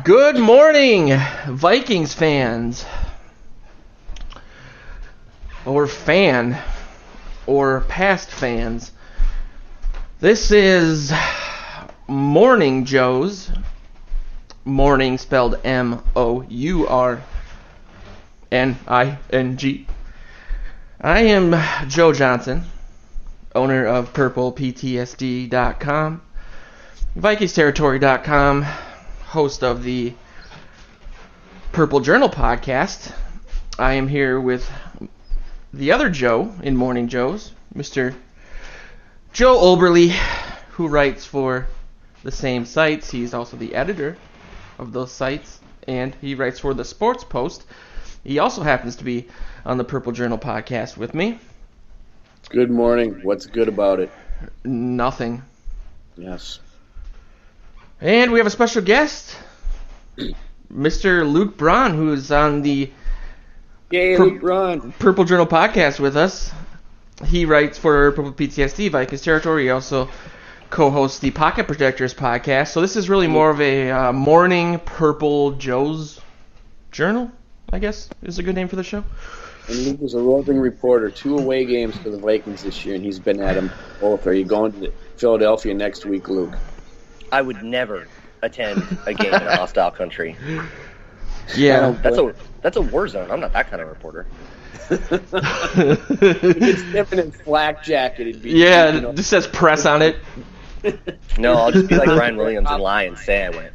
Good morning, Vikings fans, or past fans. This is Morning Joe's, morning spelled M-O-U-R-N-I-N-G. I am Joe Johnson, owner of purplePTSD.com, VikingsTerritory.com, host of the Purple Journal podcast. I am here with the other Joe in Morning Joe's, Mr. Joe Oberly, who writes for the same sites. He's also the editor of those sites, and he writes for the Sports Post. He also happens to be on the Purple Journal podcast with me. Good morning. What's good about it? Nothing. Yes. And we have a special guest, Mr. Luke Braun, who is on the Luke Braun. Purple Journal podcast with us. He writes for Purple PTSD, Vikings Territory. He also co-hosts the Pocket Protectors podcast. So this is really more of a morning Purple Joe's Journal, I guess, is a good name for the show. And Luke is a roving reporter. 2 away games for the Vikings this year, and he's been at them both. Are you going to Philadelphia next week, Luke? I would never attend a game in a hostile country. Yeah. That's a war zone. I'm not that kind of reporter. It's dipping in flak jacket. It'd be, it just says press on it. No, I'll just be like Brian Williams and lie and say I went.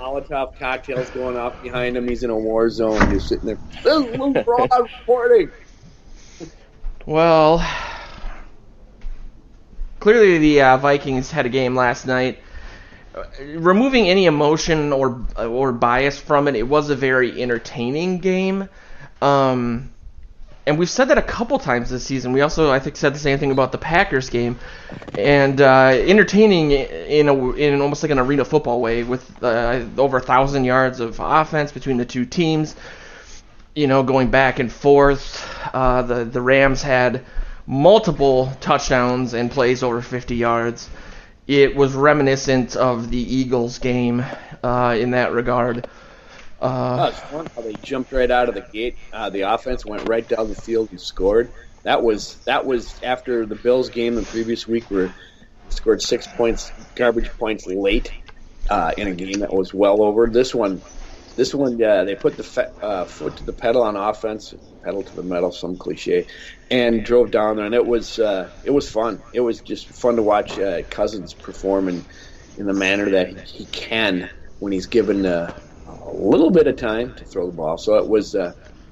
Molotov cocktails going off behind him. He's in a war zone. He's sitting there. This is Luke Braun reporting. Well, clearly the Vikings had a game last night. Removing any emotion or bias from it, it was a very entertaining game. And we've said that a couple times this season. We also, I think, said the same thing about the Packers game. And entertaining in almost like an arena football way, with over 1,000 yards of offense between the two teams. You know, going back and forth. The Rams had multiple touchdowns and plays over 50 yards. It was reminiscent of the Eagles game in that regard. It's fun how they jumped right out of the gate. The offense went right down the field and scored. That was after the Bills game the previous week, where they scored 6 points, garbage points late in a game that was well over. This one, they put the foot to the pedal on offense, pedal to the metal, some cliche, and drove down there. And it was fun. It was just fun to watch Cousins perform in the manner that he can when he's given a little bit of time to throw the ball. So it was.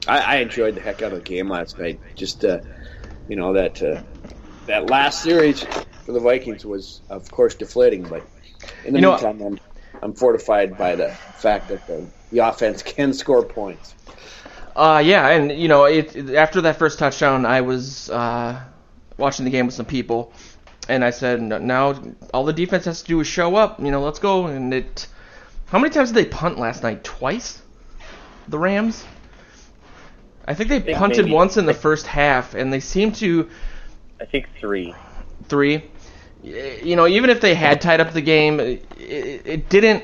I enjoyed the heck out of the game last night. Just that last series for the Vikings was, of course, deflating. But in the meantime, I'm fortified by the fact that the offense can score points. Yeah, and after that first touchdown, I was watching the game with some people, and I said, now all the defense has to do is show up. Let's go. And how many times did they punt last night? Twice? The Rams? I think they punted once in the first half, and they seemed to... I think 3. 3? Even if they had tied up the game, it didn't...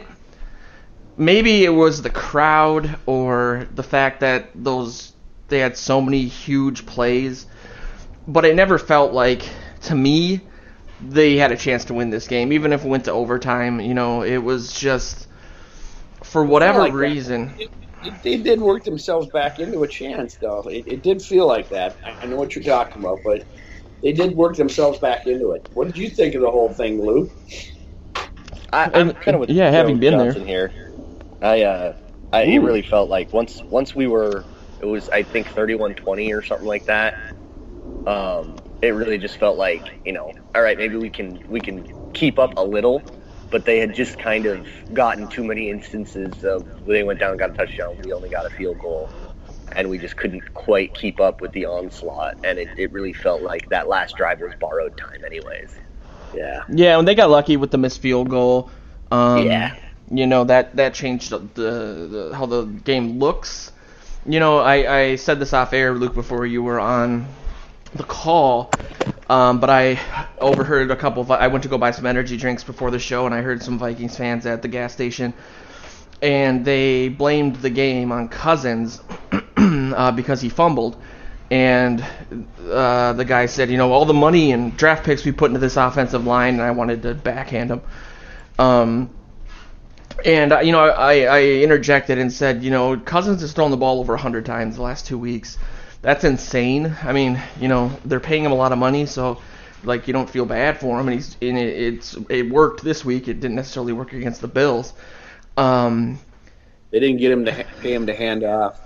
Maybe it was the crowd or the fact that they had so many huge plays, but it never felt like, to me, they had a chance to win this game. Even if it went to overtime, it was just... For whatever reason. They did work themselves back into a chance, though. It did feel like that. I know what you're talking about, but they did work themselves back into it. What did you think of the whole thing, Luke? I'm kind of with having been Johnson there. Here. It really felt like once we were, it was I think 31-20 or something like that. It really just felt like, all right, maybe we can keep up a little. But they had just kind of gotten too many instances of they went down and got a touchdown, we only got a field goal, and we just couldn't quite keep up with the onslaught, and it really felt like that last drive was borrowed time anyways. Yeah, and they got lucky with the missed field goal. That changed the how the game looks. I said this off air, Luke, before you were on the call. But I overheard a couple of. I went to go buy some energy drinks before the show, and I heard some Vikings fans at the gas station, and they blamed the game on Cousins because he fumbled. And the guy said, all the money and draft picks we put into this offensive line, and I wanted to backhand him. And I interjected and said, Cousins has thrown the ball over 100 times the last 2 weeks. That's insane. I mean, they're paying him a lot of money, so you don't feel bad for him. And it worked this week. It didn't necessarily work against the Bills. They didn't get him to pay him to hand off.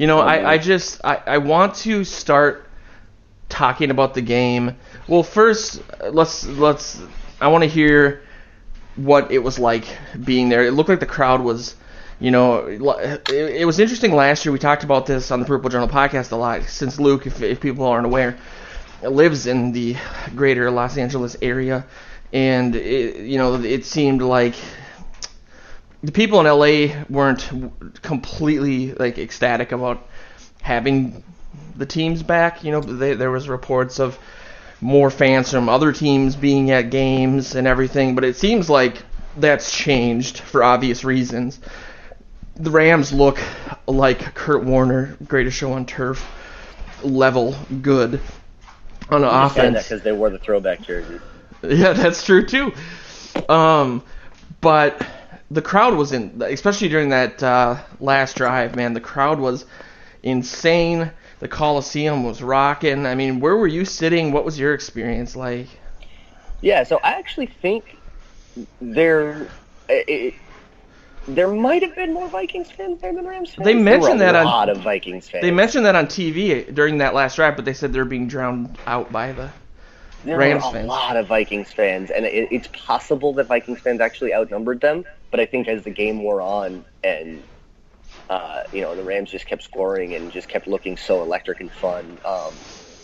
I want to start talking about the game. Well, first, I want to hear what it was like being there. It looked like the crowd was, it was interesting last year. We talked about this on the Purple Journal podcast a lot, since Luke, if people aren't aware, lives in the greater Los Angeles area, and it seemed like the people in LA weren't completely ecstatic about having the teams back. There was reports of more fans from other teams being at games and everything, but it seems like that's changed for obvious reasons. The Rams look like Kurt Warner, Greatest Show on Turf level good on offense. Because they wore the throwback jerseys. Yeah, that's true too. But the crowd was especially during that last drive, man, the crowd was insane. The Coliseum was rocking. I mean, where were you sitting? What was your experience like? Yeah, so I actually think there might have been more Vikings fans there than Rams fans. They mentioned a lot of Vikings fans. They mentioned that on TV during that last drive, but they said they're being drowned out by the Rams fans. There were a lot of Vikings fans, and it's possible that Vikings fans actually outnumbered them, but I think as the game wore on and the Rams just kept scoring and just kept looking so electric and fun,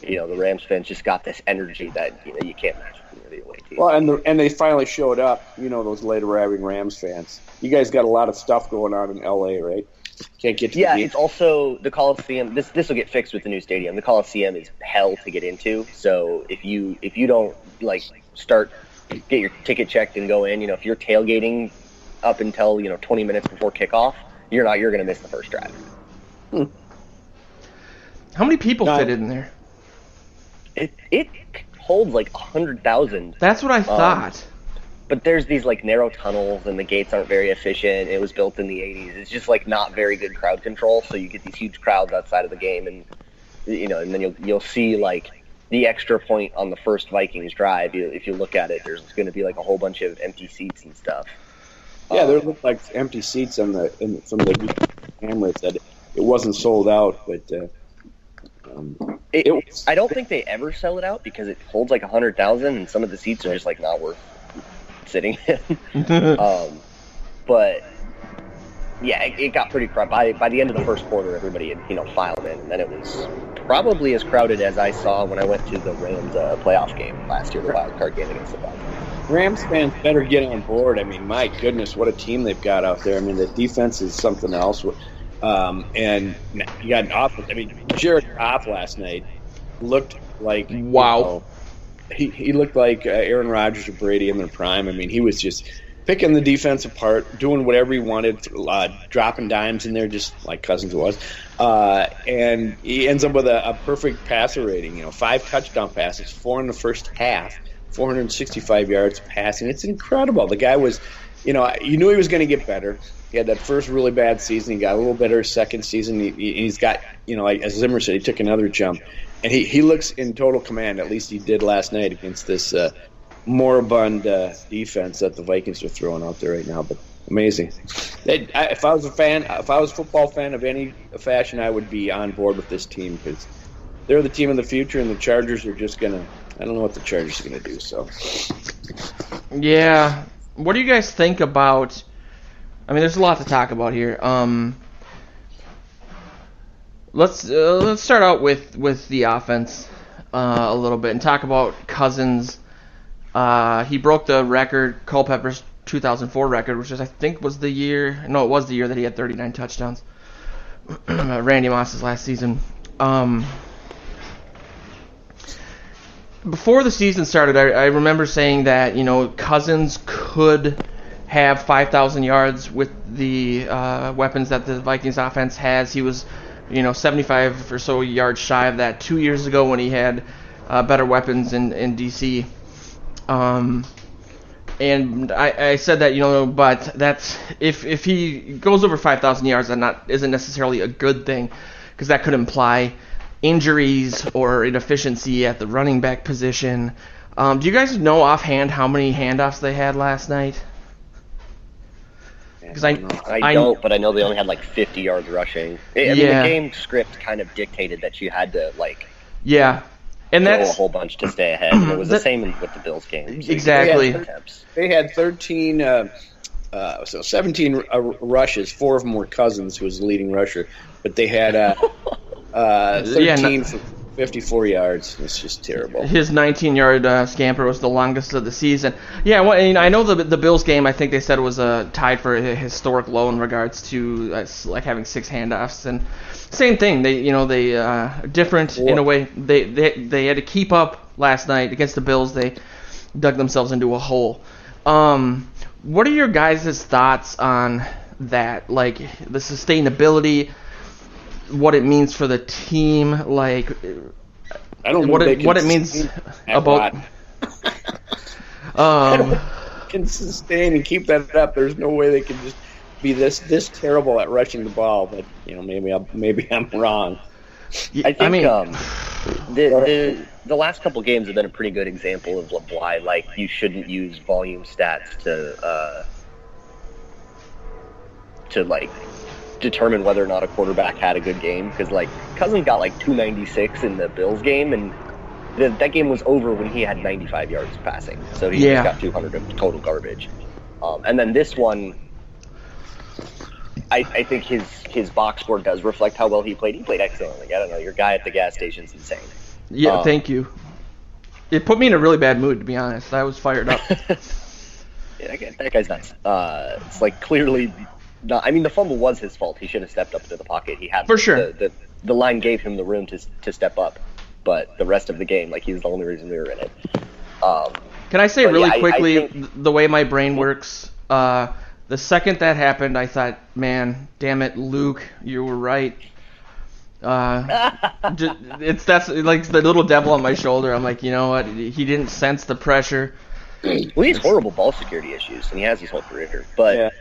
the Rams fans just got this energy that you can't match with the away team. Well, and they finally showed up, those late arriving Rams fans. You guys got a lot of stuff going on in LA, right? Can't get to the game. It's also the Coliseum. This will get fixed with the new stadium. The Coliseum is hell to get into. So if you don't get your ticket checked and go in, if you're tailgating up until 20 minutes before kickoff, you're going to miss the first drive. How many people fit in there? It holds 100,000. That's what I thought. But there's these narrow tunnels, and the gates aren't very efficient. It was built in the 80s. It's just not very good crowd control. So you get these huge crowds outside of the game, and and then you'll see the extra point on the first Vikings drive. If you look at it, there's going to be a whole bunch of empty seats and stuff. Yeah, there looked like empty seats from the cameras that it wasn't sold out, but I don't think they ever sell it out because it holds 100,000, and some of the seats are just not worth sitting in. But yeah, it got pretty crowded. By the end of the first quarter, everybody had filed in, and then it was probably as crowded as I saw when I went to the Rams playoff game last year, the wild card game against the Vikings. Rams fans better get on board. I mean, my goodness, what a team they've got out there. I mean, the defense is something else. And you got an offense. I mean, Jared Goff last night looked like wow. He looked like Aaron Rodgers or Brady in their prime. I mean, he was just picking the defense apart, doing whatever he wanted, dropping dimes in there just like Cousins was. And he ends up with a perfect passer rating. 5 touchdown passes, 4 in the first half. 465 yards passing. It's incredible. The guy was, you knew he was going to get better. He had that first really bad season. He got a little better second season. He's got, as Zimmer said, he took another jump. And he looks in total command, at least he did last night against this moribund defense that the Vikings are throwing out there right now. But amazing. If I was a football fan of any fashion, I would be on board with this team because they're the team of the future, and the Chargers are just going to, I don't know what the Chargers are going to do. So, yeah. What do you guys think about? I mean, there's a lot to talk about here. Let's start out with the offense a little bit and talk about Cousins. He broke the record, Culpepper's 2004 record, which I think was the year. No, it was the year that he had 39 touchdowns. Randy Moss's last season. before the season started, I remember saying that, Cousins could have 5,000 yards with the weapons that the Vikings offense has. He was, 75 or so yards shy of that 2 years ago when he had better weapons in D.C. And I said that, but that's if he goes over 5,000 yards, that isn't necessarily a good thing, because that could imply injuries or inefficiency at the running back position. Do you guys know offhand how many handoffs they had last night? Because I don't, but I know they only had like 50 yards rushing. I mean, the game script kind of dictated that you had to and throw that's a whole bunch to stay ahead. And it was the same with the Bills game. So exactly. They had 13, 17 rushes. 4 of them were Cousins, who was the leading rusher, but they had 13 for 54 yards. It's just terrible. His 19-yard scamper was the longest of the season. Yeah, I know the Bills game, I think they said, was tied for a historic low in regards to having 6 handoffs. And same thing. They different in a way. They had to keep up last night against the Bills. They dug themselves into a hole. What are your guys' thoughts on that? Like the sustainability, what it means for the team, like I don't know what it means about. Can sustain and keep that up. There's no way they can just be this terrible at rushing the ball. But maybe I'm wrong. I think the last couple games have been a pretty good example of why you shouldn't use volume stats to determine whether or not a quarterback had a good game, because Cousins got 296 in the Bills game, and that game was over when he had 95 yards passing, so he just got 200 of total garbage. And then this one, I think his box score does reflect how well he played. He played excellently. I don't know, your guy at the gas station's insane. Yeah, thank you. It put me in a really bad mood, to be honest. I was fired up. Yeah, that guy's nuts. It's clearly not. I mean, the fumble was his fault. He should have stepped up into the pocket. He had for sure. The line gave him the room to step up, but the rest of the game, he was the only reason we were in it. Can I say really quickly I think, the way my brain works? The second that happened, I thought, man, damn it, Luke, you were right. That's the little devil on my shoulder. I'm like, you know what? He didn't sense the pressure. Well, he has horrible ball security issues, and he has his whole career. But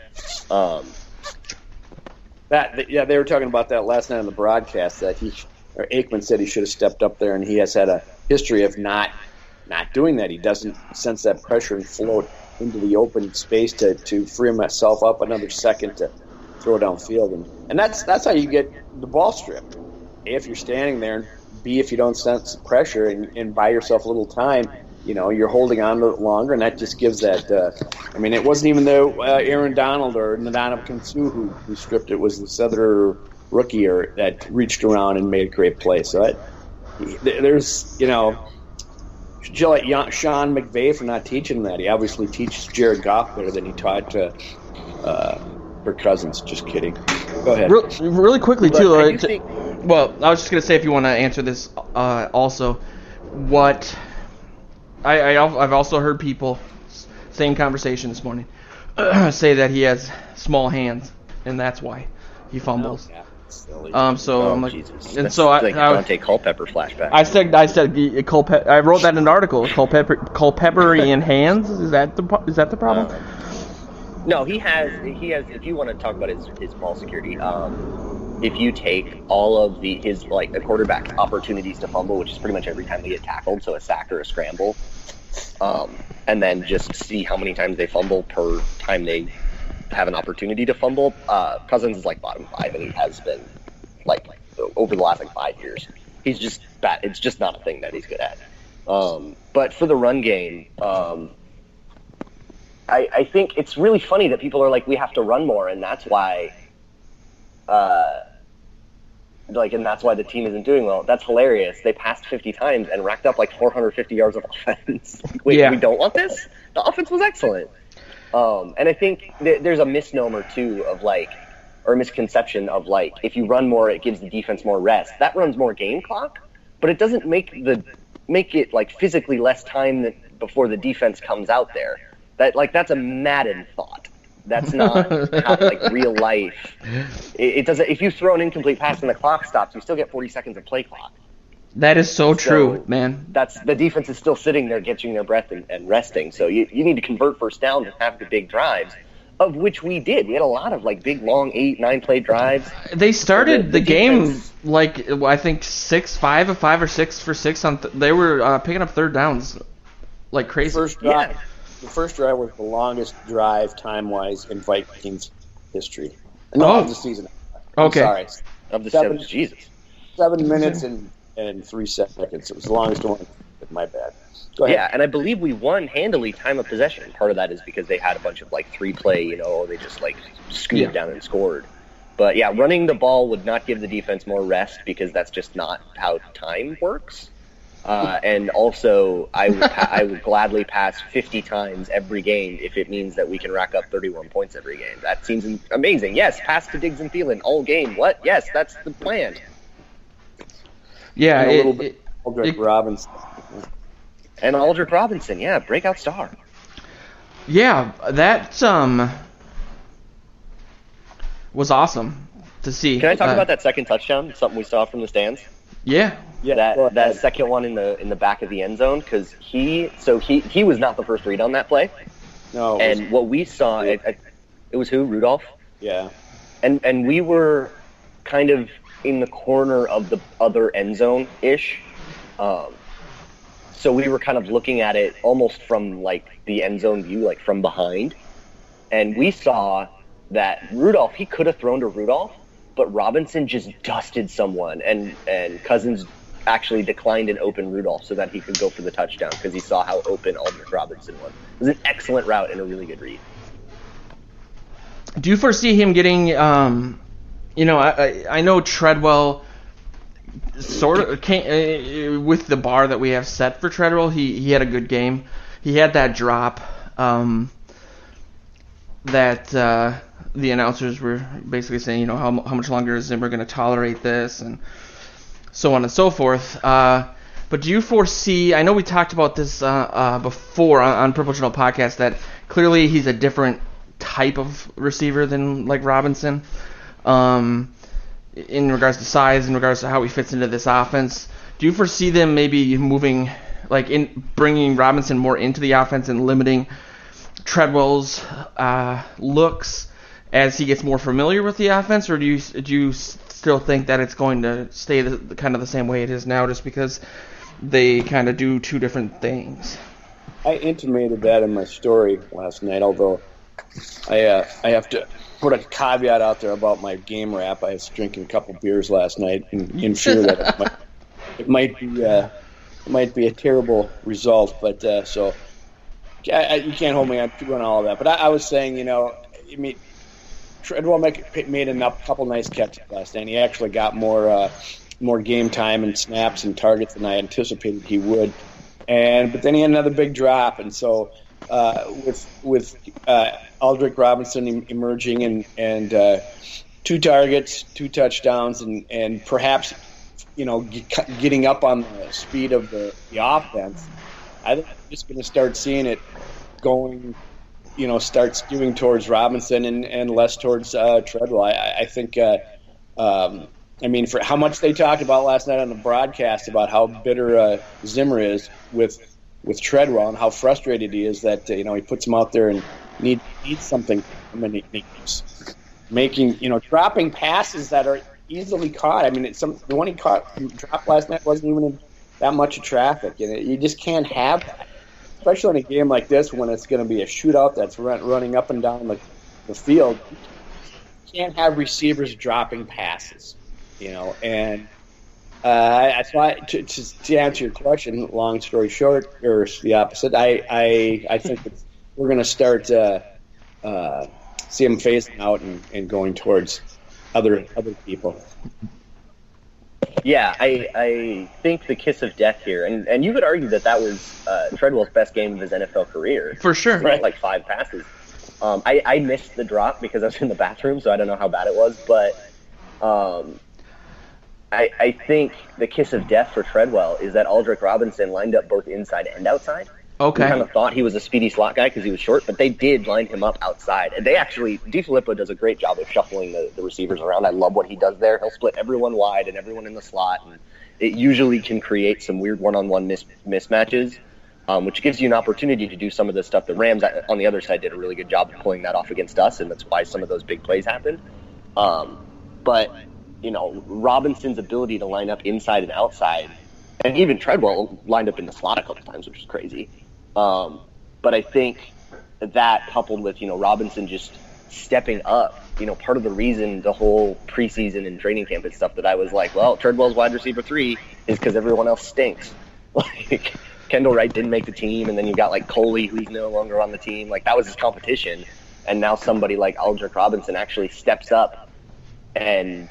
they were talking about that last night on the broadcast. That Aikman said he should have stepped up there, and he has had a history of not doing that. He doesn't sense that pressure and float into the open space to free himself up another second to throw downfield, and that's how you get the ball stripped. A, if you're standing there, and B, if you don't sense pressure and buy yourself a little time, you're holding on to it longer, and that just gives that. It wasn't even Aaron Donald or Ndamukong Suh who stripped it. It was this other rookie that reached around and made a great play. So there's should yell at Sean McVay for not teaching him that. He obviously teaches Jared Goff better than he taught Kirk Cousins. Just kidding. Go ahead. Really quickly, too. Well, I was just going to say, if you want to answer this also, what I've also heard people, same conversation this morning, say that he has small hands, and that's why he fumbles. I'm like, Jesus. And so I Dante Culpepper flashback. I said I wrote that in an article. Culpepper in hands. Is that the problem? No, he has. If you want to talk about his ball security, if you take all of his the quarterback opportunities to fumble, which is pretty much every time they get tackled, so a sack or a scramble, and then just see how many times they fumble per time they have an opportunity to fumble, Cousins is bottom 5, and he has been over the last 5 years. He's just bad. It's just not a thing that he's good at. But for the run game, I think it's really funny that people are like, we have to run more, and that's why and that's why the team isn't doing well. That's hilarious. They passed 50 times and racked up 450 yards of offense. We don't want this? The offense was excellent. And I think there's a misnomer too of or a misconception of if you run more, it gives the defense more rest. That runs more game clock, but it doesn't make the make it like physically less time before the defense comes out there. That's a Madden thought. That's not how, like, real life. It doesn't. If you throw an incomplete pass and the clock stops, you still get 40 seconds of play clock. That is so true, man. That's the defense is still sitting there, catching their breath and resting. So you need to convert first downs and have the big drives, of which we did. We had a lot of like big, long 8-9 play drives. They started the game like I think 5 or 6 for 6 on. They were picking up third downs like crazy. The first drive was the longest drive time-wise in Vikings history. No, of the season. Okay. Sorry. Of the 7, Jesus. 7 minutes and 3 seconds. It was the longest one. My bad. Go ahead. Yeah, and I believe we won handily time of possession. Part of that is because they had a bunch of like 3-play, they just like scooted down and scored. But yeah, running the ball would not give the defense more rest because that's just not how time works. And also, I would gladly pass 50 times every game if it means that we can rack up 31 points every game. That seems amazing. Yes, pass to Diggs and Thielen all game. What? Yes, that's the plan. Yeah, and a little bit Aldrick Robinson. And Aldrick Robinson, yeah, breakout star. Yeah, that was awesome to see. Can I talk about that second touchdown? Something we saw from the stands. Yeah. That second one in the back of the end zone, because he was not the first read on that play. No. And what we saw, it was who? Rudolph? Yeah. And we were kind of in the corner of the other end zone ish. So we were kind of looking at it almost from like the end zone view, like from behind. And we saw that Rudolph, he could have thrown to Rudolph, but Robinson just dusted someone, and Cousins actually declined an open Rudolph so that he could go for the touchdown because he saw how open Aldrick Robinson was. It was an excellent route and a really good read. Do you foresee him getting, I know Treadwell sort of can't, with the bar that we have set for Treadwell, he had a good game. He had that drop that the announcers were basically saying, how much longer is Zimmer going to tolerate this, and so on and so forth. But do you foresee, I know we talked about this before on Purple Journal podcast, that clearly he's a different type of receiver than like Robinson, in regards to size, in regards to how he fits into this offense. Do you foresee them maybe moving, like bringing Robinson more into the offense and limiting Treadwell's looks as he gets more familiar with the offense, or do you still think that it's going to stay kind of the same way it is now, just because they kind of do two different things? I intimated that in my story last night, although I have to put a caveat out there about my game wrap. I was drinking a couple beers last night in fear that it might be a terrible result, but so you can't hold me on all of that. But I was saying, Treadwell made a couple nice catches last night. He actually got more game time and snaps and targets than I anticipated he would. But then he had another big drop, and so with Aldrick Robinson emerging and 2 targets, 2 touchdowns, and perhaps getting up on the speed of the offense, I think we're just going to start seeing it going. Start skewing towards Robinson and less towards Treadwell. I think, for how much they talked about last night on the broadcast about how bitter Zimmer is with Treadwell and how frustrated he is that he puts him out there and needs something. He keeps making dropping passes that are easily caught. The one he dropped last night wasn't even in that much traffic, and you just can't have that. Especially in a game like this when it's going to be a shootout that's running up and down the field. You can't have receivers dropping passes, And to answer your question, long story short, or the opposite, I think we're going to start see him phasing out and going towards other people. Yeah, I think the kiss of death here, and you could argue that was Treadwell's best game of his NFL career. For sure. Right. Like 5 passes. I missed the drop because I was in the bathroom, so I don't know how bad it was, but I think the kiss of death for Treadwell is that Aldrick Robinson lined up both inside and outside. Okay. We kind of thought he was a speedy slot guy because he was short, but they did line him up outside. And they actually, DiFilippo does a great job of shuffling the receivers around. I love what he does there. He'll split everyone wide and everyone in the slot. And it usually can create some weird one-on-one mismatches, which gives you an opportunity to do some of the stuff. The Rams on the other side did a really good job of pulling that off against us, and that's why some of those big plays happened. But, Robinson's ability to line up inside and outside, and even Treadwell lined up in the slot a couple times, which is crazy. But I think that coupled with, Robinson just stepping up, part of the reason the whole preseason and training camp and stuff that I was like, well, Treadwell's wide receiver 3 is because everyone else stinks. Like, Kendall Wright didn't make the team, and then you got, Coley, who's no longer on the team. That was his competition. And now somebody like Aldrick Robinson actually steps up and,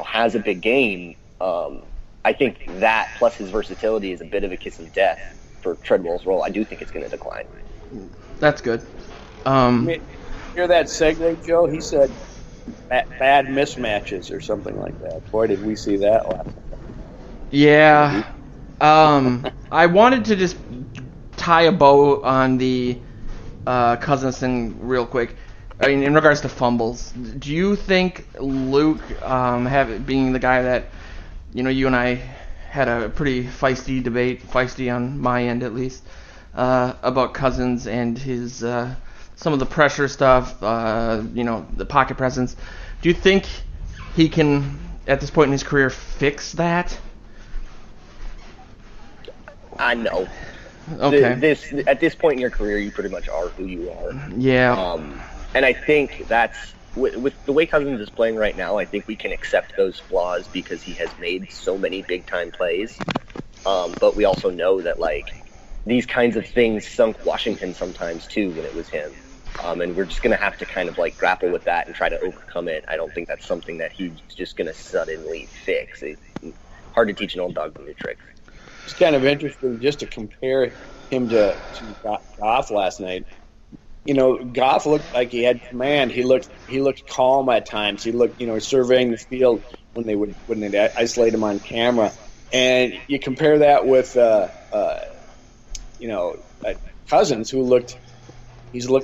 has a big game. I think that plus his versatility is a bit of a kiss of death for Treadwell's role. I do think it's going to decline. That's good. Hear that segue, Joe? He said bad mismatches or something like that. Boy, did we see that last time. Yeah. I wanted to just tie a bow on the Cousins thing real quick. I mean, in regards to fumbles, do you think Luke, being the guy that, you and I had a pretty feisty debate, feisty on my end at least, about Cousins and his some of the pressure stuff, the pocket presence. Do you think he can, at this point in his career, fix that? I know. Okay. At this point in your career, you pretty much are who you are. Yeah. And I think that's with the way Cousins is playing right now. I think we can accept those flaws because he has made so many big time plays. But we also know that these kinds of things sunk Washington sometimes too when it was him. And we're just going to have to kind of grapple with that and try to overcome it. I don't think that's something that he's just going to suddenly fix. It's hard to teach an old dog a new trick. It's kind of interesting just to compare him to Goff last night. Goff looked like he had command. He looked calm at times. He looked, surveying the field when they isolate him on camera. And you compare that with Cousins, who looked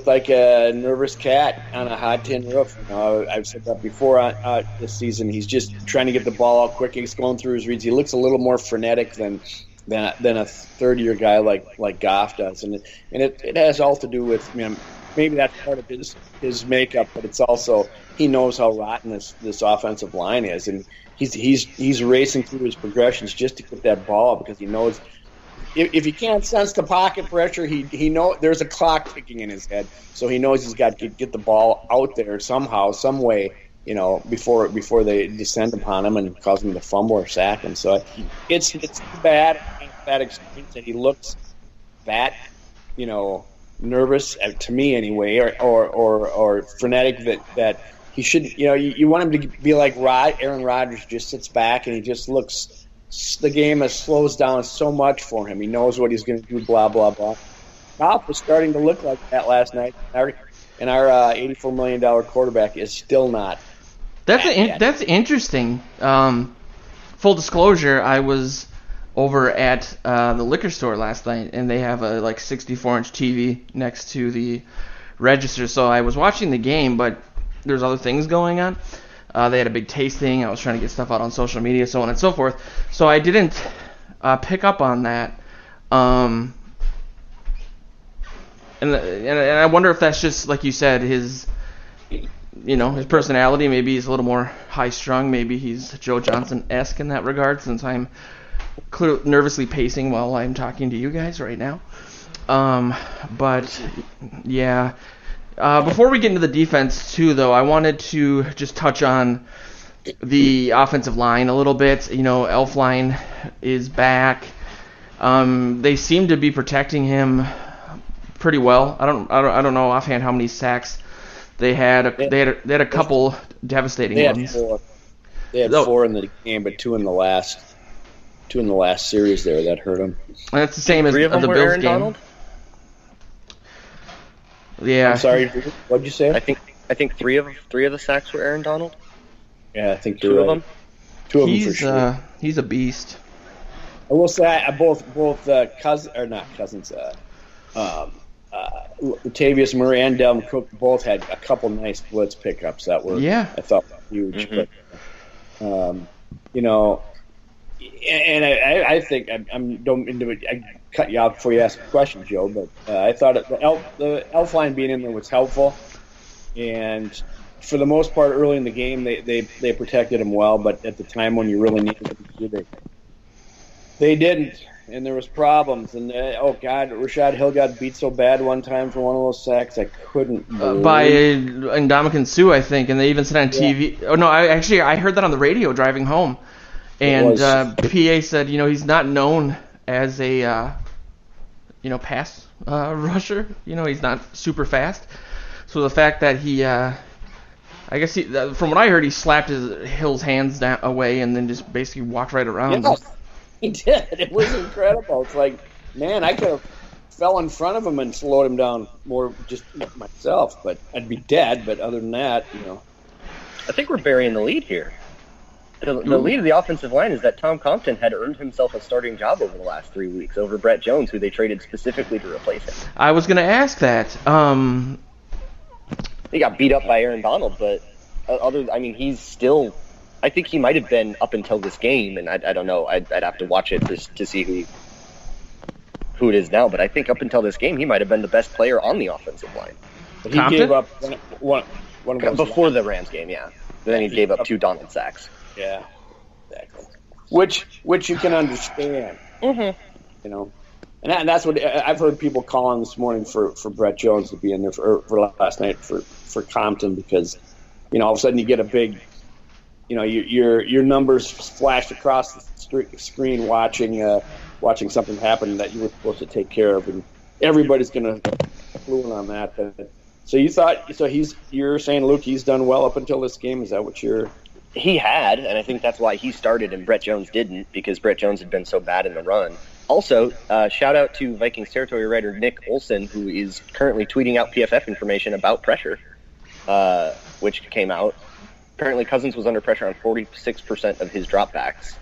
like a nervous cat on a hot tin roof. I've said that before this season. He's just trying to get the ball out quick. He's going through his reads. He looks a little more frenetic than a third-year guy like Goff does, and it has all to do with maybe that's part of his makeup, but it's also he knows how rotten this offensive line is, and he's racing through his progressions just to get that ball because he knows if he can't sense the pocket pressure, he know there's a clock ticking in his head, so he knows he's got to get the ball out there somehow, some way. Before they descend upon him and cause him to fumble or sack him. So it's bad experience that he looks that, nervous to me anyway, or frenetic that he should. You want him to be like Aaron Rodgers, just sits back and he just looks. The game has slows down so much for him. He knows what he's going to do. Blah blah blah. Goff was starting to look like that last night, and our $84 million quarterback is still not. That's interesting. Full disclosure, I was over at the liquor store last night, and they have a 64-inch TV next to the register. So I was watching the game, but there's other things going on. They had a big tasting. I was trying to get stuff out on social media, so on and so forth. So I didn't pick up on that. And I wonder if that's just, like you said, his personality. Maybe he's a little more high-strung. Maybe he's Joe Johnson-esque in that regard, since I'm nervously pacing while I'm talking to you guys right now. But, yeah. Before we get into the defense, too, though, I wanted to just touch on the offensive line a little bit. Elflein is back. They seem to be protecting him pretty well. I don't know offhand how many sacks they had. They had a couple devastating ones. They had 4 in the game, but 2 in the last series there that hurt them. And that's the same as the Bills Aaron game. Donald? Yeah. I'm sorry. What'd you say? I think 3 of the sacks were Aaron Donald. Yeah, I think 2 of them. Two of them for sure. He's a beast. I will say, both cousins. Latavius Murray and Delvin Cook both had a couple nice blitz pickups that were, I thought, huge. Mm-hmm. But and I think I cut you off before you asked the question, Joe. But I thought the elf line being in there was helpful, and for the most part, early in the game, they protected him well. But at the time when you really needed them to, they didn't. And there was problems, and Rashad Hill got beat so bad one time for one of those sacks I couldn't by Ndamukong Suh, I think, and they even said on TV. Oh no, I heard that on the radio driving home, and PA said he's not known as a pass rusher. He's not super fast, so the fact that he from what I heard, he slapped Hill's hands away and then just basically walked right around. Yeah. He did. It was incredible. It's like, man, I could have fell in front of him and slowed him down more just myself, but I'd be dead. But other than that, I think we're burying the lead here. The lead of the offensive line is that Tom Compton had earned himself a starting job over the last 3 weeks over Brett Jones, who they traded specifically to replace him. I was going to ask that. He got beat up by Aaron Donald, but he's still... I think he might have been up until this game, and I don't know. I'd have to watch it to see who it is now. But I think up until this game, he might have been the best player on the offensive line. But he gave up one before the Rams game, yeah. Then he gave up 2 Donald sacks. Yeah, exactly. Which you can understand. Mm-hmm. And that's what I've heard people calling this morning for Brett Jones to be in there for last night for Compton, because all of a sudden you get a big. Your numbers flashed across the screen watching something happen that you were supposed to take care of, and everybody's going to clue in on that. So you're saying, Luke, he's done well up until this game? Is that what you're? He had, and I think that's why he started and Brett Jones didn't, because Brett Jones had been so bad in the run. Also, shout out to Vikings territory writer Nick Olson, who is currently tweeting out PFF information about pressure, which came out. Apparently, Cousins was under pressure on 46% of his dropbacks,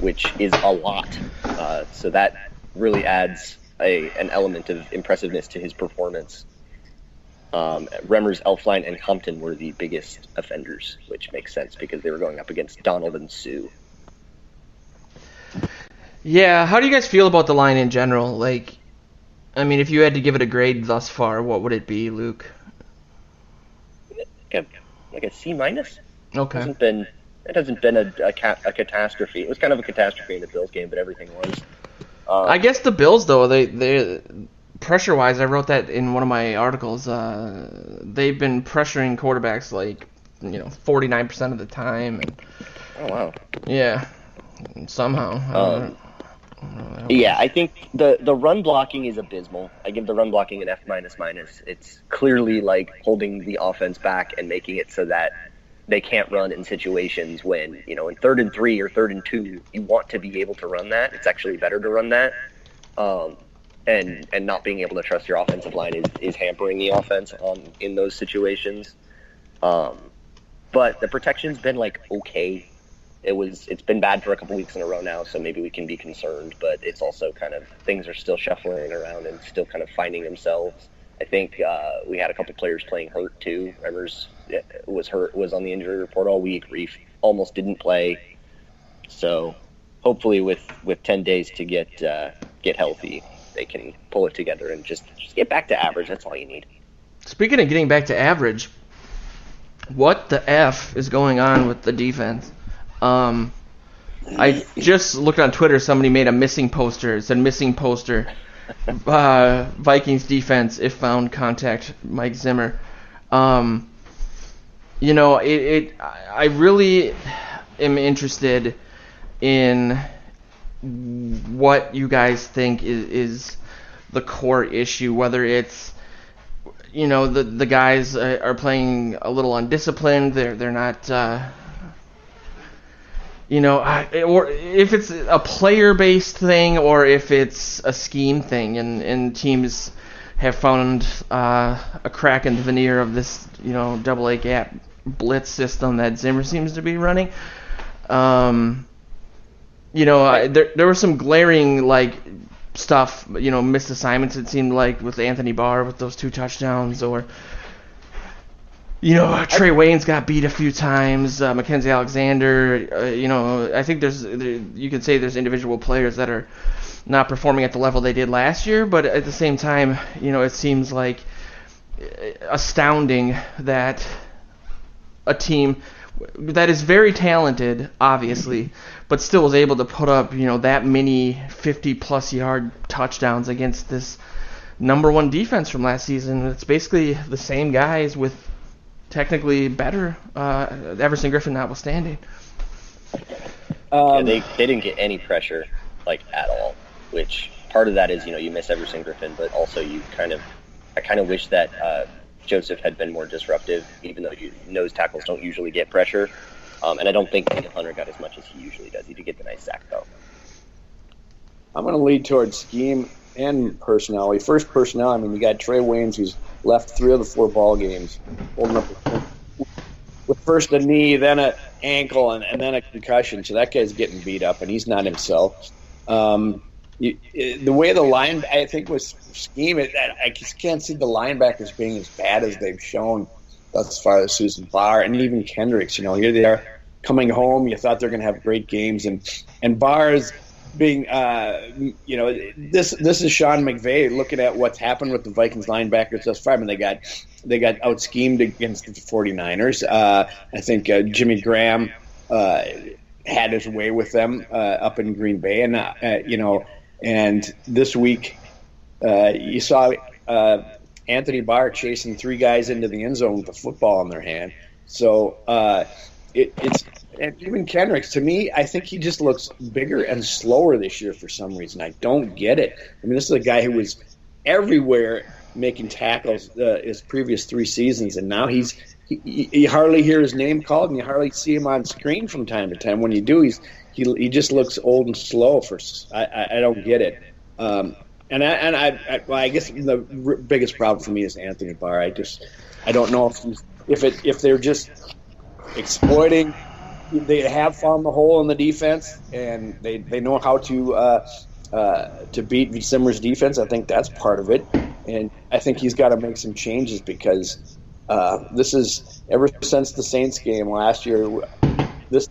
which is a lot. So that really adds an element of impressiveness to his performance. Remmers, Elfline, and Compton were the biggest offenders, which makes sense because they were going up against Donald and Suh. Yeah, how do you guys feel about the line in general? If you had to give it a grade thus far, what would it be, Luke? Like a C-. Okay. It hasn't been a catastrophe. It was kind of a catastrophe in the Bills game, but everything was. I guess the Bills, though, they pressure-wise, I wrote that in one of my articles. They've been pressuring quarterbacks 49% of the time. And, oh wow. Yeah, somehow. Yeah, I think the run blocking is abysmal. I give the run blocking an F-. It's clearly holding the offense back and making it so that they can't run in situations when, in 3rd and 3 or 3rd and 2, you want to be able to run that. It's actually better to run that. And not being able to trust your offensive line is hampering the offense in those situations. But the protection's been okay. It's been bad for a couple weeks in a row now, so maybe we can be concerned, but it's also kind of things are still shuffling around and still kind of finding themselves. I think we had a couple players playing hurt too. Remmers was on the injury report all week. Reef almost didn't play. So hopefully with 10 days to get healthy, they can pull it together and just get back to average. That's all you need. Speaking of getting back to average, what the F is going on with the defense? I just looked on Twitter. Somebody made a missing poster. It said missing poster. Vikings defense, if found, contact Mike Zimmer. I really am interested in what you guys think is the core issue, whether it's the guys are playing a little undisciplined, they're not or if it's a player-based thing or if it's a scheme thing, and teams have found a crack in the veneer of this, double A gap blitz system that Zimmer seems to be running. There was some glaring stuff, missed assignments. It seemed like with Anthony Barr with those 2 touchdowns, or Trey Waynes got beat a few times. Mackenzie Alexander. I think you could say there's individual players that are not performing at the level they did last year, but at the same time, it seems like astounding that a team that is very talented, obviously, but still was able to put up, that many 50-plus yard touchdowns against this number 1 defense from last season. It's basically the same guys with technically better, Everson Griffin notwithstanding. They didn't get any pressure, at all, which part of that is, you miss Everson Griffin, but also I kind of wish that Joseph had been more disruptive, even though nose tackles don't usually get pressure. And I don't think Daniel Hunter got as much as he usually does. He did get the nice sack, though. I'm going to lead towards scheme and personnel. First, personnel, you got Trey Waynes, who's left 3 of the 4 ball games, holding up with first a knee, then an ankle, and then a concussion. So that guy's getting beat up, and he's not himself. The way the line, I think, was scheme, I just can't see the linebackers being as bad as they've shown thus far this season. Barr and even Kendricks, here they are coming home. You thought they're going to have great games, and Barr is being, this is Sean McVay looking at what's happened with the Vikings linebackers thus far. They got out schemed against the 49ers. I think Jimmy Graham had his way with them up in Green Bay, and this week you saw Anthony Barr chasing 3 guys into the end zone with a football in their hand. So it's and even Kendricks, to me, I think he just looks bigger and slower this year for some reason. I don't get it. This is a guy who was everywhere making tackles his previous 3 seasons, and now you hardly hear his name called, and you hardly see him on screen from time to time. When you do, he just looks old and slow. I don't get it. I guess the biggest problem for me is Anthony Barr. I don't know if they're just exploiting. They have found the hole in the defense, and they know how to beat Zimmer's defense. I think that's part of it, and I think he's got to make some changes because this is ever since the Saints game last year. This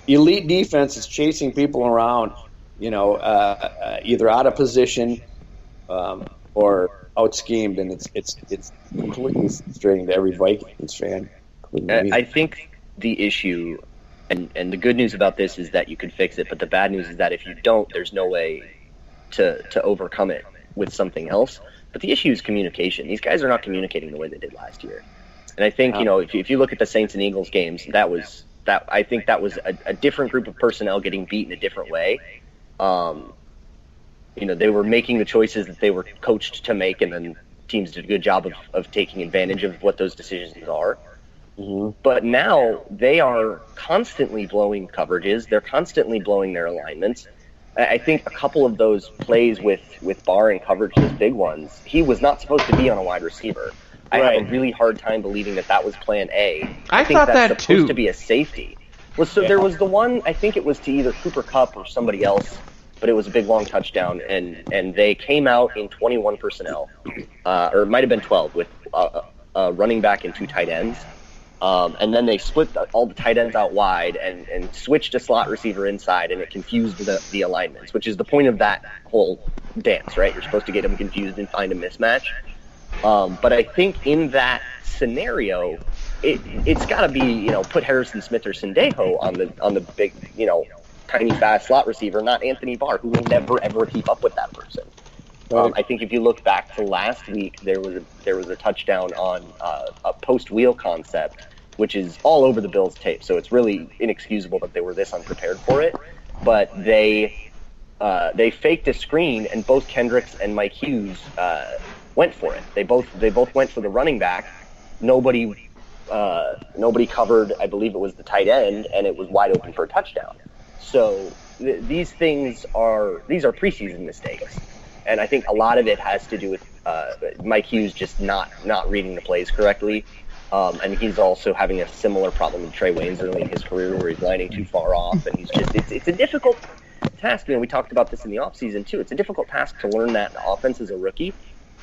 elite defense is chasing people around, either out of position or out schemed, and it's completely frustrating to every Vikings fan. I think the issue, and the good news about this is that you can fix it, but the bad news is that if you don't, there's no way to overcome it with something else. But the issue is communication. These guys are not communicating the way they did last year. And I think, if you look at the Saints and Eagles games, I think that was a different group of personnel getting beat in a different way. They were making the choices that they were coached to make, and then teams did a good job of taking advantage of what those decisions are. Mm-hmm. But now they are constantly blowing coverages. They're constantly blowing their alignments. I think a couple of those plays with Barr and coverage, those big ones, he was not supposed to be on a wide receiver. I have a really hard time believing that was plan A. I think thought that's that supposed too. to be a safety. There was the one, I think it was to either Cooper Kupp or somebody else, but it was a big long touchdown, and they came out in 21 personnel, or it might have been 12, with a running back and 2 tight ends. And then they split all the tight ends out wide and switched a slot receiver inside, and it confused the alignments, which is the point of that whole dance, right? You're supposed to get them confused and find a mismatch. But I think in that scenario, it's got to be, put Harrison Smith or Sendejo on the big, tiny fast slot receiver, not Anthony Barr, who will never ever keep up with that person. I think if you look back to last week, there was a touchdown on a post wheel concept, which is all over the Bills' tape. So it's really inexcusable that they were this unprepared for it. But they faked a screen, and both Kendricks and Mike Hughes went for it. They both went for the running back. Nobody covered. I believe it was the tight end, and it was wide open for a touchdown. So these are preseason mistakes. And I think a lot of it has to do with Mike Hughes just not reading the plays correctly. And he's also having a similar problem with Trey Waynes early in his career where he's lining too far off, and it's a difficult task. We talked about this in the offseason too. It's a difficult task to learn that offense as a rookie,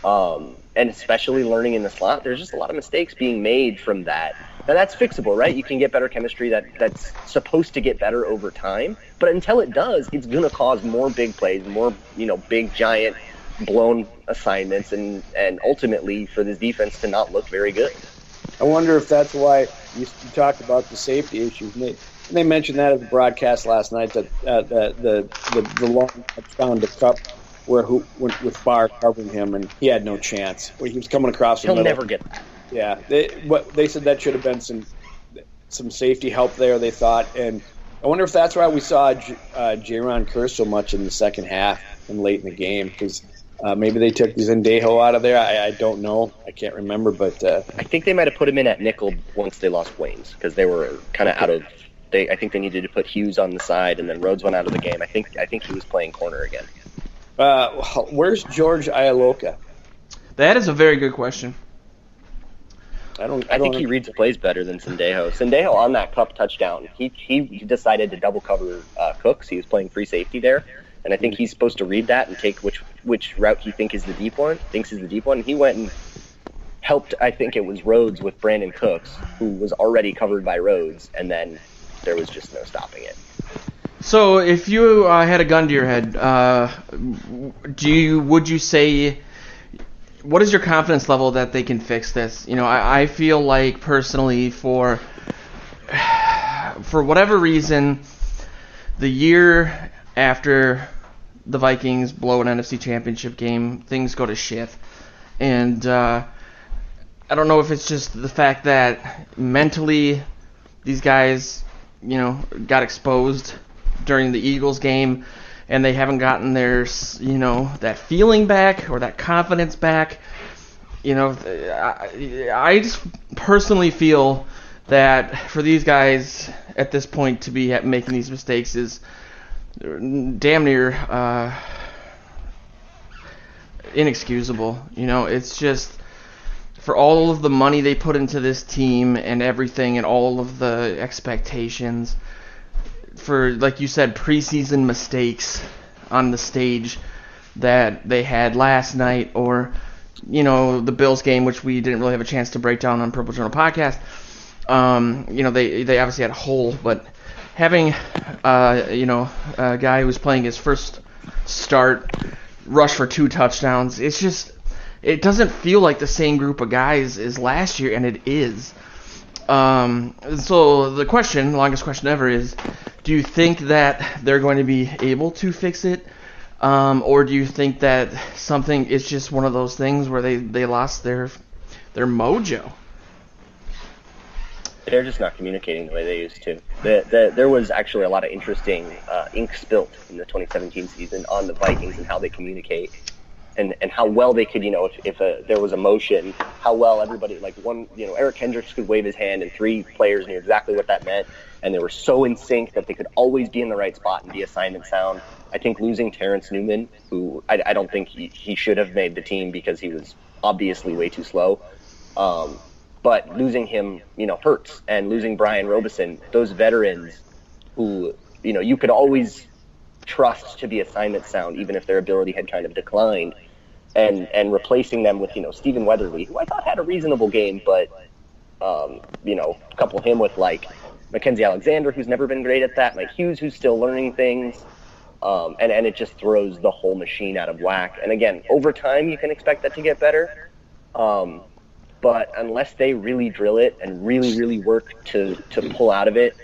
and especially learning in the slot. There's just a lot of mistakes being made from that. Now that's fixable, right? You can get better chemistry that's supposed to get better over time, but until it does, it's going to cause more big plays, more big giant blown assignments, and ultimately for this defense to not look very good. I wonder if that's why you talked about the safety issues. They mentioned that at the broadcast last night, that the long touchdown to Cup where who went with Barr covering him, and he had no chance. He was coming across the middle. He'll never get that. Yeah, they said that should have been some safety help there, they thought. And I wonder if that's why we saw Jaron Kerr so much in the second half and late in the game, because maybe they took Zendejo out of there. I don't know. I can't remember. But I think they might have put him in at nickel once they lost Waynes, because they were kind of out of – I think they needed to put Hughes on the side, and then Rhodes went out of the game. I think he was playing corner again. Where's George Ialoka? That is a very good question. I think he reads plays better than Zendejo. Zendejo on that Cup touchdown, he decided to double cover Cooks. He was playing free safety there, and I think he's supposed to read that and take which route he thinks is the deep one. And he went and helped. I think it was Rhodes with Brandon Cooks, who was already covered by Rhodes, and then there was just no stopping it. So if you had a gun to your head, would you say? What is your confidence level that they can fix this? I feel like personally for whatever reason, the year after the Vikings blow an NFC Championship game, things go to shit. And I don't know if it's just the fact that mentally these guys, got exposed during the Eagles game, and they haven't gotten their, that feeling back or that confidence back. I just personally feel that for these guys at this point to be making these mistakes is damn near inexcusable. It's just for all of the money they put into this team and everything and all of the expectations, for, like you said, preseason mistakes on the stage that they had last night, or the Bills game, which we didn't really have a chance to break down on Purple Journal podcast. They obviously had a hole, but having a guy who was playing his first start rush for 2 touchdowns, it doesn't feel like the same group of guys as last year, and it is. So the longest question ever is, do you think that they're going to be able to fix it? Or do you think that something is just one of those things where they lost their mojo? They're just not communicating the way they used to. There was actually a lot of interesting ink spilt in the 2017 season on the Vikings and how they communicate. And how well they could, if there was emotion, how well everybody, Eric Hendricks could wave his hand and 3 players knew exactly what that meant. And they were so in sync that they could always be in the right spot and be assignment sound. I think losing Terrence Newman, who I don't think he should have made the team because he was obviously way too slow. But losing him, hurts. And losing Brian Robeson, those veterans who, you could always trust to be assignment sound, even if their ability had kind of declined, and replacing them with, Stephen Weatherly, who I thought had a reasonable game, but, couple him with, Mackenzie Alexander, who's never been great at that, Mike Hughes, who's still learning things, and it just throws the whole machine out of whack. And again, over time, you can expect that to get better, but unless they really drill it and really, really work to pull out of it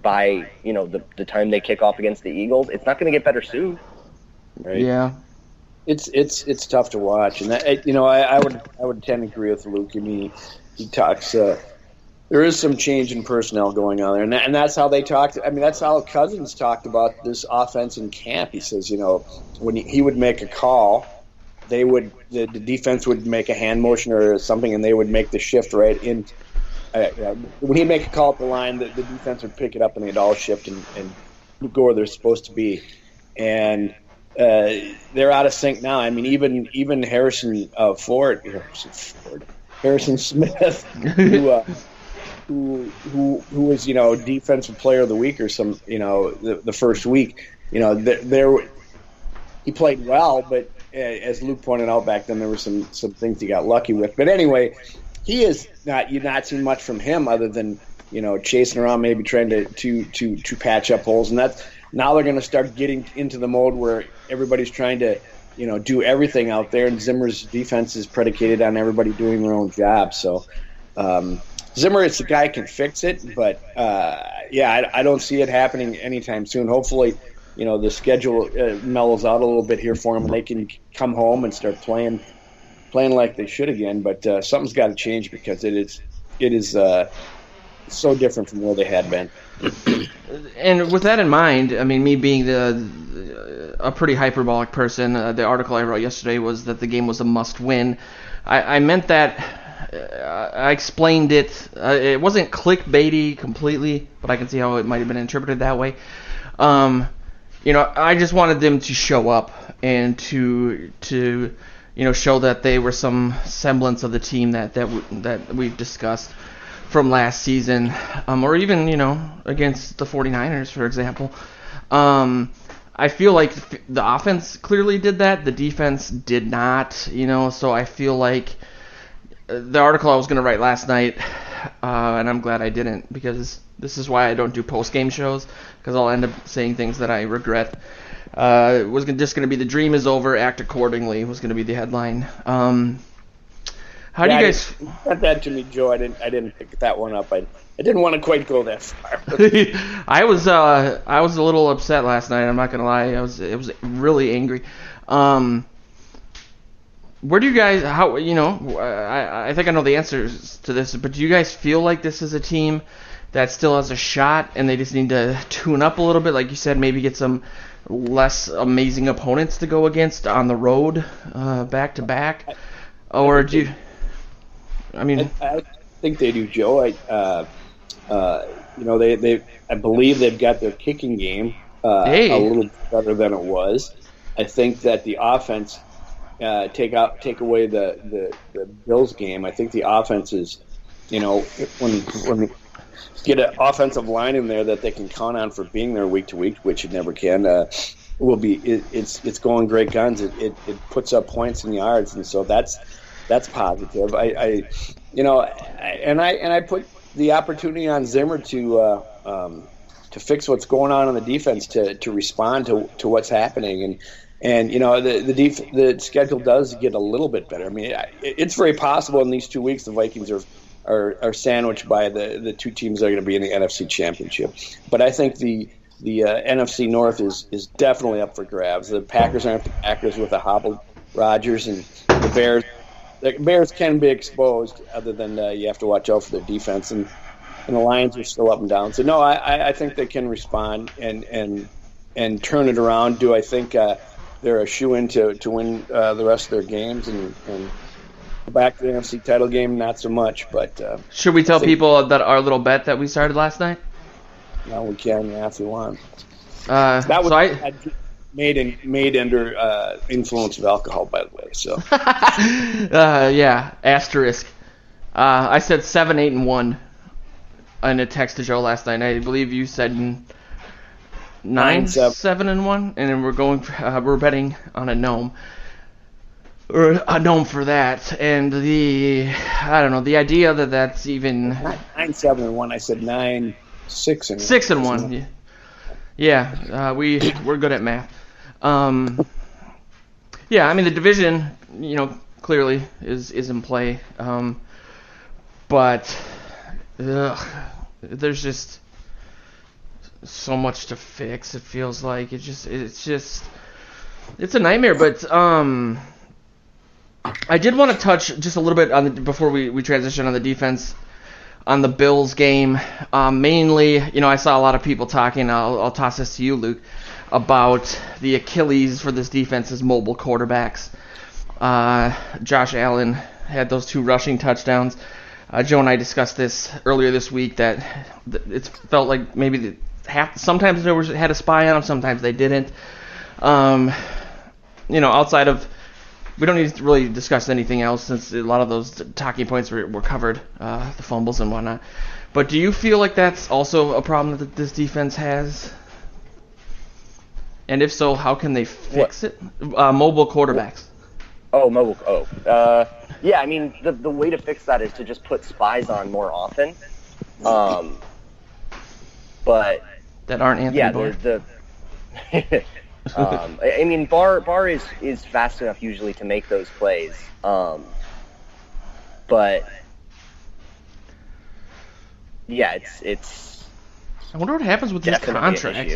by, the time they kick off against the Eagles, it's not going to get better soon. Right? Yeah. It's tough to watch. And, I would tend to agree with Luke. I mean, he talks there is some change in personnel going on there, and that's how they talked. I mean, that's how Cousins talked about this offense in camp. He says, when he would make a call, the defense would make a hand motion or something, and they would make the shift right in. When he'd make a call at the line, the defense would pick it up, and they'd all shift and go where they're supposed to be. And they're out of sync now. I mean, even Harrison Ford, Harrison Smith, who was defensive player of the week or some the first week. He played well, but as Luke pointed out back then, there were some things he got lucky with. But anyway, he is not. You've not seen much from him other than chasing around, maybe trying to patch up holes, and that's now they're going to start getting into the mode where everybody's trying to do everything out there, and Zimmer's defense is predicated on everybody doing their own job. So Zimmer is the guy who can fix it, but I don't see it happening anytime soon. Hopefully, the schedule mellows out a little bit here for them, and they can come home and start playing like they should again. But something's got to change because it is so different from where they had been. And with that in mind, I mean, me being a pretty hyperbolic person, the article I wrote yesterday was that the game was a must-win. I meant that. I explained it. It wasn't clickbaity completely, but I can see how it might have been interpreted that way. I just wanted them to show up and to show that they were some semblance of the team that we've discussed from last season, or even against the 49ers, for example. I feel like the offense clearly did that. The defense did not. So I feel like the article I was going to write last night, and I'm glad I didn't, because this is why I don't do post-game shows, because I'll end up saying things that I regret. It was just going to be the dream is over, act accordingly was going to be the headline. How do you guys? You sent that to me, Joe. I didn't pick that one up. I didn't want to quite go that far. I was a little upset last night. I'm not going to lie. It was really angry. Where do you guys, I think I know the answers to this, but do you guys feel like this is a team that still has a shot and they just need to tune up a little bit? Like you said, maybe get some less amazing opponents to go against on the road, back to back? Or do you, I think they do, Joe. I believe they've got their kicking game a little better than it was. I think that the offense, take away the Bills game, I think the offense is, when we get an offensive line in there that they can count on for being there week to week, which it never can, it's going great guns. It puts up points and yards, and so that's positive. I put the opportunity on Zimmer to fix what's going on the defense, to respond to what's happening, and the schedule does get a little bit better. I mean, it's very possible in these 2 weeks the Vikings are sandwiched by the two teams that are going to be in the NFC Championship. But I think the NFC North is definitely up for grabs. The Packers aren't the Packers with a hobbled Rodgers, and the Bears. The Bears can be exposed, other than you have to watch out for their defense, and the Lions are still up and down. So no, I think they can respond and turn it around. Do I think they're a shoe-in to win the rest of their games and go back to the NFC title game? Not so much, but should we tell people that our little bet that we started last night? No, we can, if you want. That was made under influence of alcohol, by the way. So yeah, asterisk. I said 7-8-1 in a text to Joe last night. I believe you said 9-7-1, and then we're betting on a gnome. Or a gnome for that, and the idea that's even 9-7-1. I said 9-6-1. 6-1. Yeah, we're good at math. Yeah, I mean the division, clearly is in play, but there's just so much to fix. It feels like it's a nightmare. But I did want to touch just a little bit on before we transition on the defense on the Bills game. Mainly, I saw a lot of people talking. I'll toss this to you, Luke, about the Achilles for this defense is mobile quarterbacks. Josh Allen had those 2 rushing touchdowns. Joe and I discussed this earlier this week, that it felt like maybe sometimes they had a spy on them, sometimes they didn't. Outside of we don't need to really discuss anything else since a lot of those talking points were covered, the fumbles and whatnot. But do you feel like that's also a problem that this defense has? And if so, how can they fix it? Mobile quarterbacks. Mobile. Yeah, I mean, the way to fix that is to just put spies on more often. But that aren't Anthony Barr. I mean, Barr is fast enough usually to make those plays. But yeah, it's. I wonder what happens with these contracts.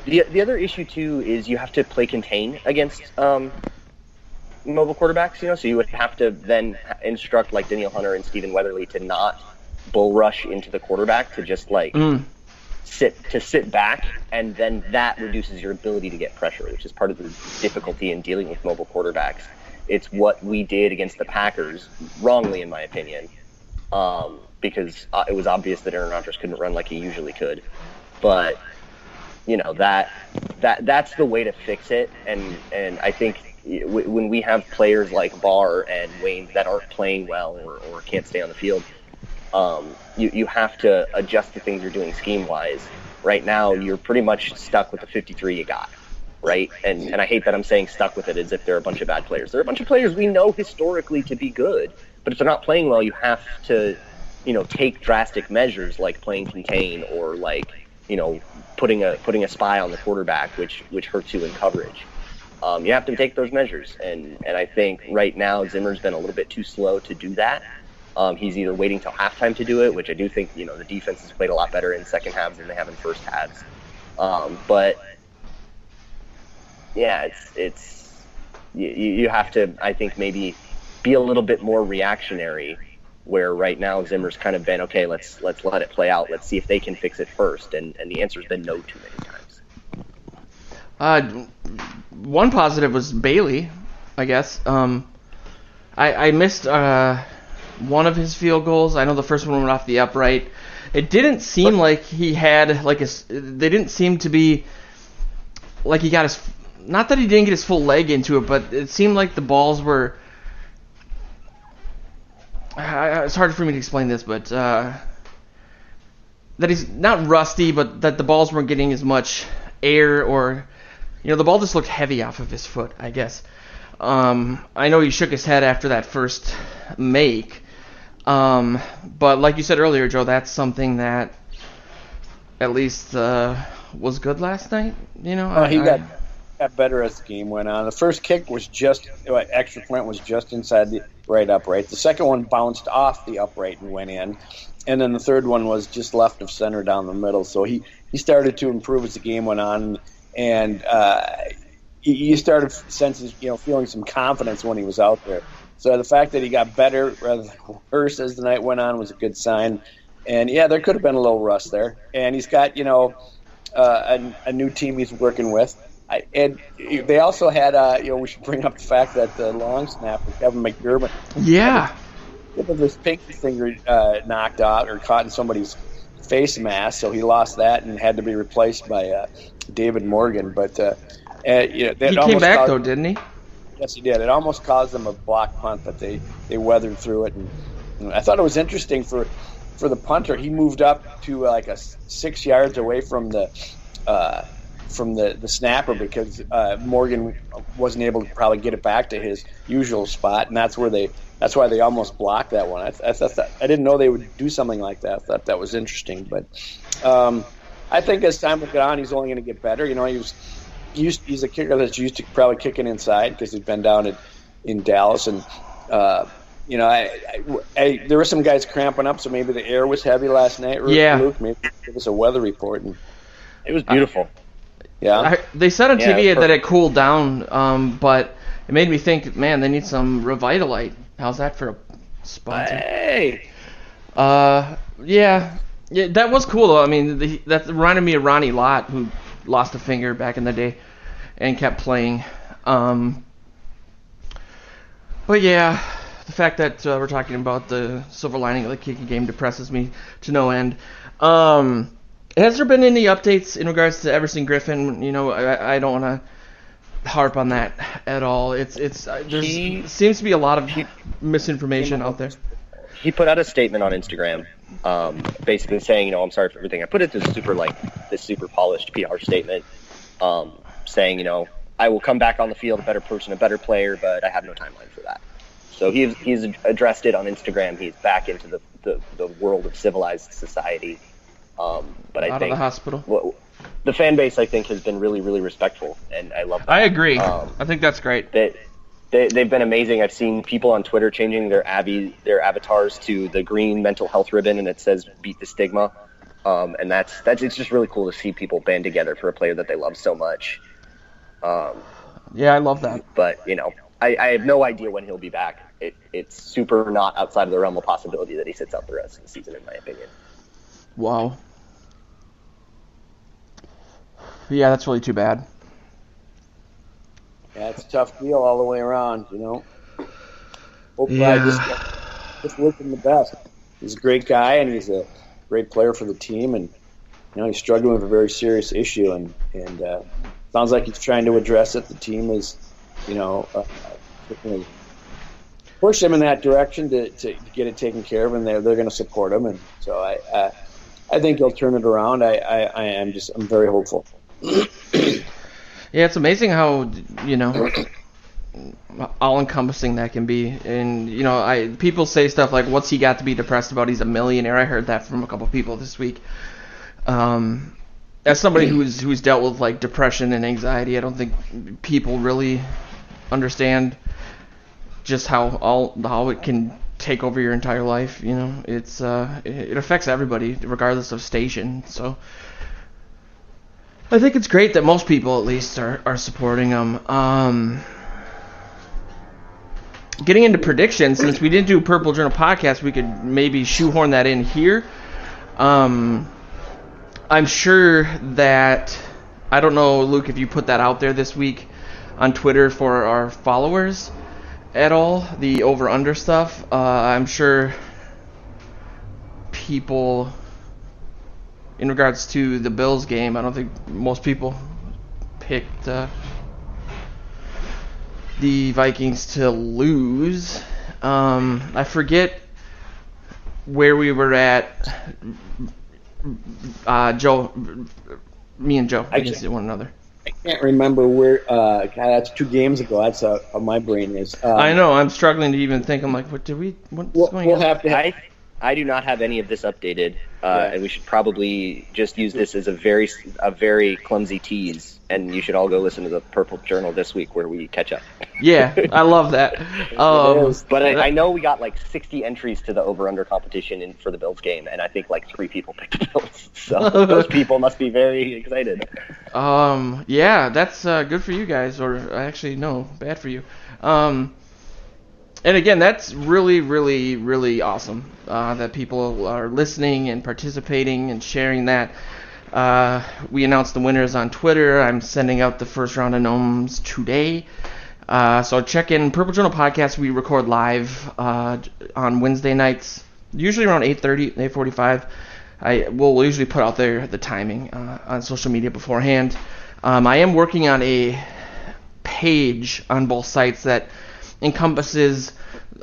The other issue too is you have to play contain against mobile quarterbacks. So you would have to then instruct like Danielle Hunter and Stephen Weatherly to not bull rush into the quarterback, to just like sit back, and then that reduces your ability to get pressure, which is part of the difficulty in dealing with mobile quarterbacks. It's what we did against the Packers, wrongly in my opinion, because it was obvious that Aaron Rodgers couldn't run like he usually could. But that's the way to fix it, and I think when we have players like Barr and Wayne that aren't playing well or can't stay on the field, you have to adjust the things you're doing scheme-wise. Right now, you're pretty much stuck with the 53 you got, right? And I hate that I'm saying stuck with it as if they're a bunch of bad players. They're a bunch of players we know historically to be good, but if they're not playing well, you have to, take drastic measures like playing contain or like, putting a spy on the quarterback, which hurts you in coverage. You have to take those measures, and I think right now Zimmer's been a little bit too slow to do that. He's either waiting till halftime to do it, which I do think the defense has played a lot better in second halves than they have in first halves. But yeah, it's you have to, I think, maybe be a little bit more reactionary. Where right now Zimmer's kind of been, okay, let's let it play out. Let's see if they can fix it first, and the answer's been no too many times. One positive was Bailey, I guess. I missed one of his field goals. I know the first one went off the upright. It didn't seem like he had they didn't seem to be like he got his, not that he didn't get his full leg into it, but it seemed like the balls were, it's hard for me to explain this, but that he's not rusty, but that the balls weren't getting as much air, or the ball just looked heavy off of his foot, I guess. I know he shook his head after that first make, but like you said earlier, Joe, that's something that at least was good last night. He got better as the game went on. The first kick was just extra point was just inside the right upright. The second one bounced off the upright and went in, and then the third one was just left of center down the middle. So he started to improve as the game went on, and you started feeling some confidence when he was out there. So the fact that he got better rather than worse as the night went on was a good sign. And yeah, there could have been a little rust there. And he's got a new team he's working with. And they also had we should bring up the fact that the long snapper Kevin McDermott, with his pinky finger knocked out or caught in somebody's face mask, so he lost that and had to be replaced by David Morgan. But he came back though, didn't he? Yes, he did. It almost caused them a block punt, but they weathered through it. And I thought it was interesting for the punter. He moved up to like 6 yards away from the snapper because Morgan wasn't able to probably get it back to his usual spot, and that's why they almost blocked that one. I thought that, I didn't know they would do something like that. I thought that was interesting, but I think as time went on, he's only going to get better. He's a kicker that's used to probably kicking inside because he's been down in Dallas, and there were some guys cramping up, so maybe the air was heavy last night. Luke, maybe give us a weather report. And it was beautiful. They said on TV that it cooled down, but it made me think, man, they need some Revitalite. How's that for a sponsor? Hey! Yeah, that was cool, though. I mean, that reminded me of Ronnie Lott, who lost a finger back in the day and kept playing. But yeah, the fact that we're talking about the silver lining of the kicking game depresses me to no end. Has there been any updates in regards to Everson Griffin? I don't want to harp on that at all. Seems to be a lot of misinformation out there. He put out a statement on Instagram, basically saying, I'm sorry for everything. I put it to this super polished PR statement, saying, I will come back on the field a better person, a better player, but I have no timeline for that. So he's addressed it on Instagram. He's back into the world of civilized society. But I think out of the hospital. The fan base, I think, has been really, really respectful, and I love that. I agree. I think that's great. They've been amazing. I've seen people on Twitter changing their avatars to the green mental health ribbon, and it says "Beat the Stigma," and it's just really cool to see people band together for a player that they love so much. Yeah, I love that. But I have no idea when he'll be back. It's super not outside of the realm of possibility that he sits out the rest of the season, in my opinion. Wow. Yeah, that's really too bad. Yeah, it's a tough deal all the way around, Hopefully I just wish him the best. He's a great guy, and he's a great player for the team, and he's struggling with a very serious issue, and sounds like he's trying to address it. The team is, push him in that direction to get it taken care of, and they're going to support him, and so I think he'll turn it around. I'm very hopeful. Yeah, it's amazing how all-encompassing that can be, and people say stuff like, "What's he got to be depressed about? He's a millionaire." I heard that from a couple people this week. As somebody who's dealt with like depression and anxiety, I don't think people really understand just how it can take over your entire life. It affects everybody regardless of station. So I think it's great that most people at least are supporting him. Getting into predictions, since we didn't do a Purple Journal podcast, we could maybe shoehorn that in here. I'm sure that, I don't know, Luke, if you put that out there this week on Twitter for our followers at all, the over-under stuff. I'm sure people, in regards to the Bills game, I don't think most people picked the Vikings to lose. I forget where we were at. Joe, me and Joe against one another. I can't remember where. God, that's 2 games ago. That's how my brain is. I know. I'm struggling to even think. I'm like, what's going on? We'll have to. I do not have any of this updated, and we should probably just use this as a very clumsy tease. And you should all go listen to the Purple Journal this week where we catch up. Yeah, I love that. But I know we got like 60 entries to the over-under competition for the Bills game, and I think like 3 people picked the Bills. So those people must be very excited. Yeah, that's good for you guys, or actually, no, bad for you. And again, that's really, really, really awesome that people are listening and participating and sharing that. We announced the winners on Twitter. I'm sending out the first round of gnomes today. So check in Purple Journal Podcast. We record live on Wednesday nights, usually around 8:30, 8:45. We'll usually put out the timing on social media beforehand. I am working on a page on both sites that encompasses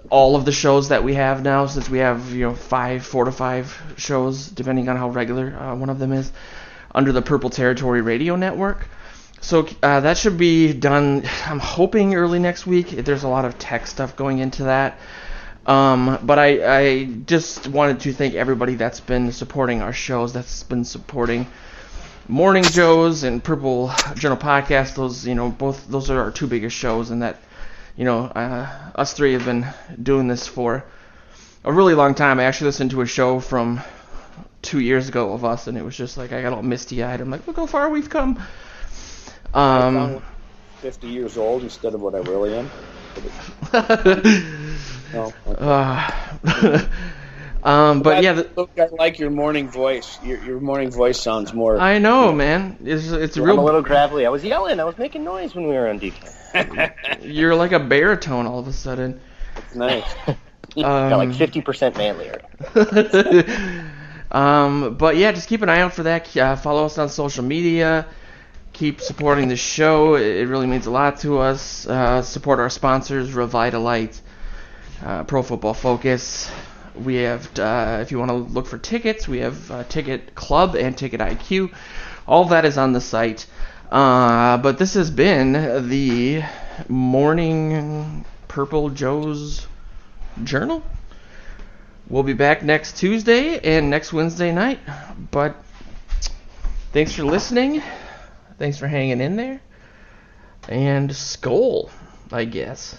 all of the shows that we have now, since we have 4 to 5 shows, depending on how regular one of them is, under the Purple Territory Radio Network. So that should be done, I'm hoping, early next week. There's a lot of tech stuff going into that. But I just wanted to thank everybody that's been supporting our shows, that's been supporting Morning Joes and Purple Journal Podcast. Those are our 2 biggest shows, and that us 3 have been doing this for a really long time. I actually listened to a show from 2 years ago of us, and it was just like, I got all misty-eyed. I'm like, look how far we've come. I'm 50 years old instead of what I really am. No, okay. But yeah, look, I like your morning voice. Your morning voice sounds more. I know, man. It's real. I'm a little gravelly. I was yelling. I was making noise when we were on defense. You're like a baritone all of a sudden. That's nice. Got like 50% manlier. But yeah, just keep an eye out for that. Follow us on social media. Keep supporting the show. It really means a lot to us. Support our sponsors, Revitalite, Pro Football Focus. We have, if you want to look for tickets, we have Ticket Club and Ticket IQ. All that is on the site. But this has been the morning Purple Joe's Journal. We'll be back next Tuesday and next Wednesday night. But thanks for listening. Thanks for hanging in there. And Skol, I guess.